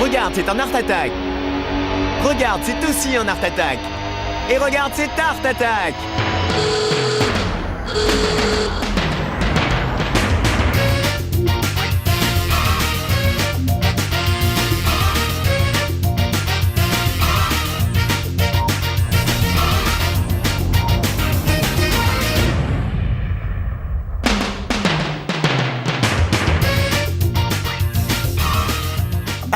Regarde, c'est un Art Attack. Regarde, c'est aussi un Art Attack. Et regarde, c'est Art Attack.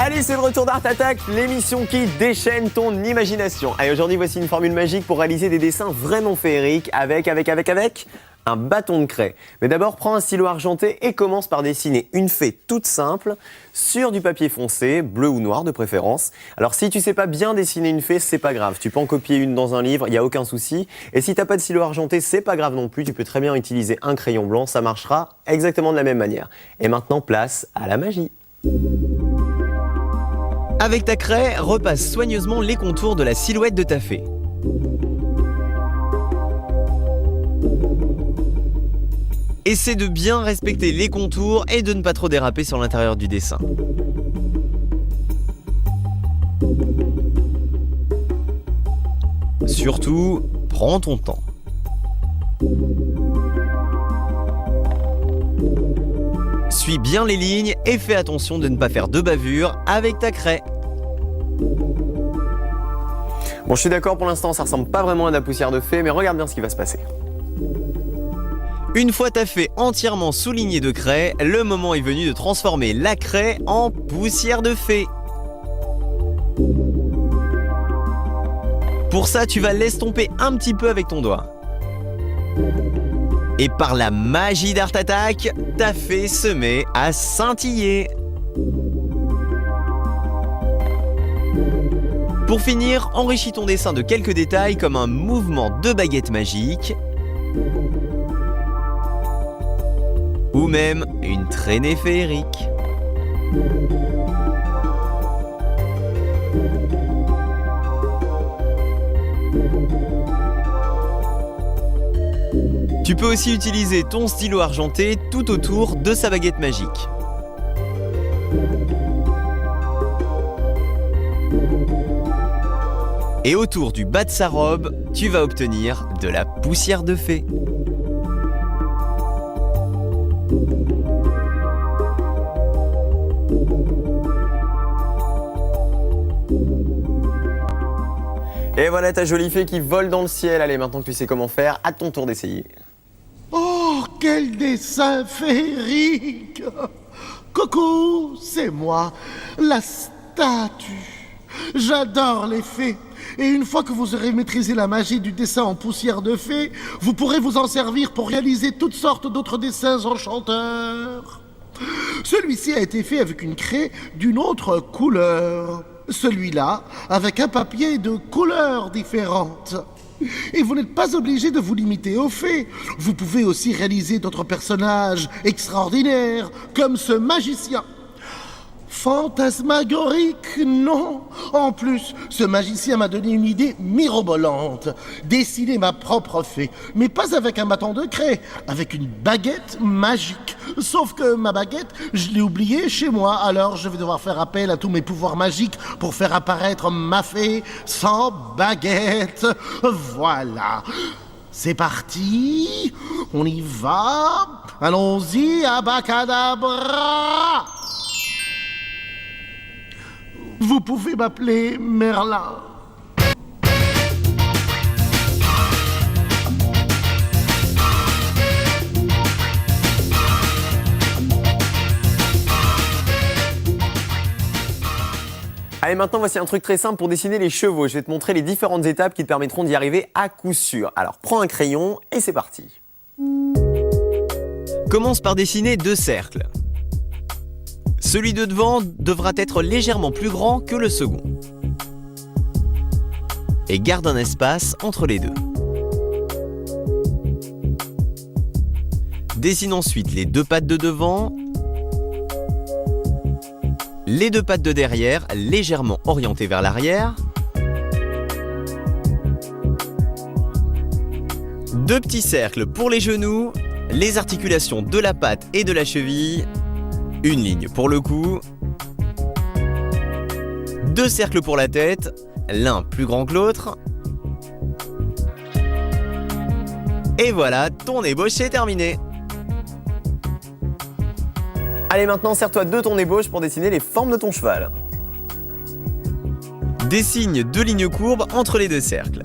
Allez, c'est le retour d'Art Attack, l'émission qui déchaîne ton imagination. Allez, aujourd'hui, voici une formule magique pour réaliser des dessins vraiment féeriques avec un bâton de craie. Mais d'abord, prends un stylo argenté et commence par dessiner une fée toute simple sur du papier foncé, bleu ou noir de préférence. Alors, si tu sais pas bien dessiner une fée, c'est pas grave. Tu peux en copier une dans un livre, il n'y a aucun souci. Et si t'as pas de stylo argenté, c'est pas grave non plus. Tu peux très bien utiliser un crayon blanc, ça marchera exactement de la même manière. Et maintenant, place à la magie. Avec ta craie, repasse soigneusement les contours de la silhouette de ta fée. Essaie de bien respecter les contours et de ne pas trop déraper sur l'intérieur du dessin. Surtout, prends ton temps. Suis bien les lignes et fais attention de ne pas faire de bavure avec ta craie. Bon, je suis d'accord, pour l'instant, ça ressemble pas vraiment à de la poussière de fée, mais regarde bien ce qui va se passer. Une fois ta fée entièrement soulignée de craie, le moment est venu de transformer la craie en poussière de fée. Pour ça, tu vas l'estomper un petit peu avec ton doigt. Et par la magie d'Art Attack, ta fée se met à scintiller. Pour finir, enrichis ton dessin de quelques détails comme un mouvement de baguette magique ou même une traînée féerique. Tu peux aussi utiliser ton stylo argenté tout autour de sa baguette magique. Et autour du bas de sa robe, tu vas obtenir de la poussière de fée. Et voilà ta jolie fée qui vole dans le ciel. Allez, maintenant que tu sais comment faire, à ton tour d'essayer. Oh, quel dessin féerique! Coucou, c'est moi, la statue. J'adore les fées. Et une fois que vous aurez maîtrisé la magie du dessin en poussière de fée, vous pourrez vous en servir pour réaliser toutes sortes d'autres dessins enchanteurs. Celui-ci a été fait avec une craie d'une autre couleur. Celui-là avec un papier de couleurs différentes. Et vous n'êtes pas obligé de vous limiter aux fées. Vous pouvez aussi réaliser d'autres personnages extraordinaires, comme ce magicien. Fantasmagorique, non. En plus, ce magicien m'a donné une idée mirobolante. Dessiner ma propre fée, mais pas avec un bâton de craie, avec une baguette magique. Sauf que ma baguette, je l'ai oubliée chez moi, alors je vais devoir faire appel à tous mes pouvoirs magiques pour faire apparaître ma fée sans baguette. Voilà. C'est parti. On y va. Allons-y, abacadabra. Vous pouvez m'appeler Merlin. Allez, maintenant voici un truc très simple pour dessiner les chevaux. Je vais te montrer les différentes étapes qui te permettront d'y arriver à coup sûr. Alors prends un crayon et c'est parti. Commence par dessiner deux cercles. Celui de devant devra être légèrement plus grand que le second. Et garde un espace entre les deux. Dessine ensuite les deux pattes de devant, les deux pattes de derrière légèrement orientées vers l'arrière, deux petits cercles pour les genoux, les articulations de la patte et de la cheville, une ligne pour le cou, 2 cercles pour la tête, l'un plus grand que l'autre. Et voilà, ton ébauche est terminée. Allez, maintenant, sers-toi de ton ébauche pour dessiner les formes de ton cheval. Dessine 2 lignes courbes entre les 2 cercles.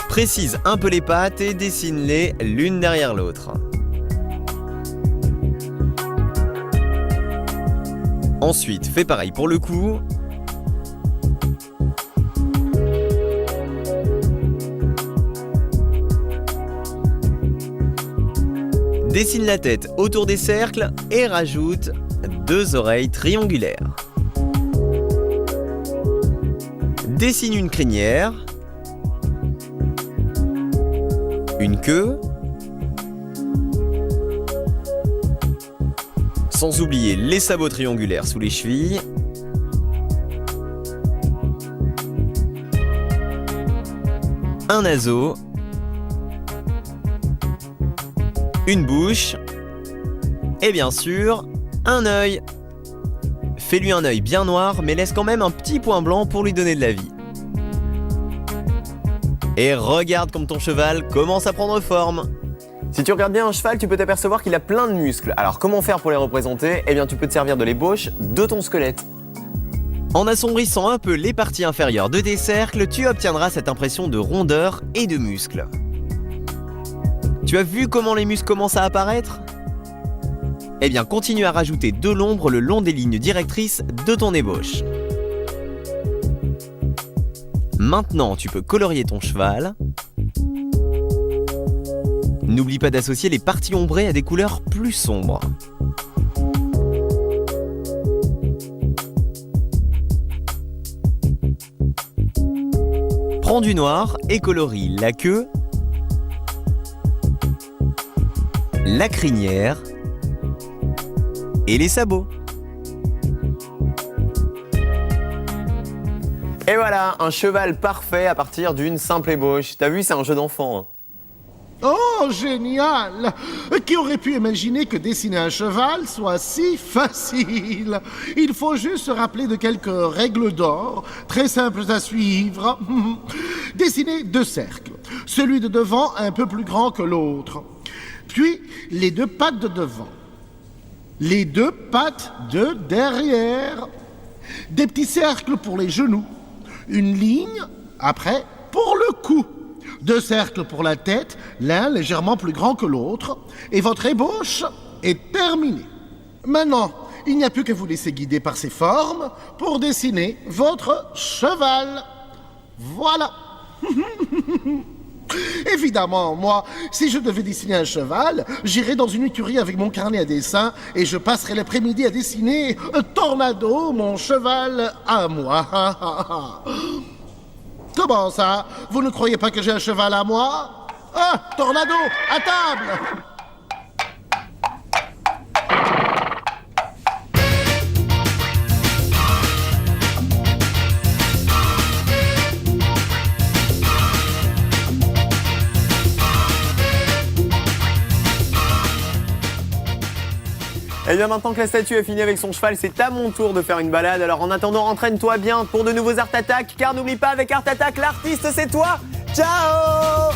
Précise un peu les pattes et dessine-les l'une derrière l'autre. Ensuite, fais pareil pour le cou. Dessine la tête autour des cercles et rajoute 2 oreilles triangulaires. Dessine une crinière, une queue, sans oublier les sabots triangulaires sous les chevilles, un naseau, une bouche et bien sûr un œil. Fais-lui un œil bien noir mais laisse quand même un petit point blanc pour lui donner de la vie. Et regarde comme ton cheval commence à prendre forme. Si tu regardes bien un cheval, tu peux t'apercevoir qu'il a plein de muscles. Alors comment faire pour les représenter? Eh bien tu peux te servir de l'ébauche de ton squelette. En assombrissant un peu les parties inférieures de tes cercles, tu obtiendras cette impression de rondeur et de muscles. Tu as vu comment les muscles commencent à apparaître? Eh bien, continue à rajouter de l'ombre le long des lignes directrices de ton ébauche. Maintenant, tu peux colorier ton cheval. N'oublie pas d'associer les parties ombrées à des couleurs plus sombres. Prends du noir et colorie la queue, la crinière et les sabots. Et voilà, un cheval parfait à partir d'une simple ébauche. T'as vu, c'est un jeu d'enfant. Oh, génial! Qui aurait pu imaginer que dessiner un cheval soit si facile? Il faut juste se rappeler de quelques règles d'or, très simples à suivre. Dessiner 2 cercles, celui de devant un peu plus grand que l'autre. Puis, les 2 pattes de devant. Les 2 pattes de derrière. Des petits cercles pour les genoux. Une ligne, après, pour le cou. 2 cercles pour la tête, l'un légèrement plus grand que l'autre. Et votre ébauche est terminée. Maintenant, il n'y a plus qu'à vous laisser guider par ces formes pour dessiner votre cheval. Voilà. Évidemment, moi, si je devais dessiner un cheval, j'irais dans une écurie avec mon carnet à dessin et je passerais l'après-midi à dessiner Tornado, mon cheval à moi. Comment ça? Vous ne croyez pas que j'ai un cheval à moi? Ah, Tornado, à table! Et bien maintenant que la statue a fini avec son cheval, c'est à mon tour de faire une balade. Alors en attendant, entraîne-toi bien pour de nouveaux Art Attack, car n'oublie pas, avec Art Attack, l'artiste c'est toi. Ciao!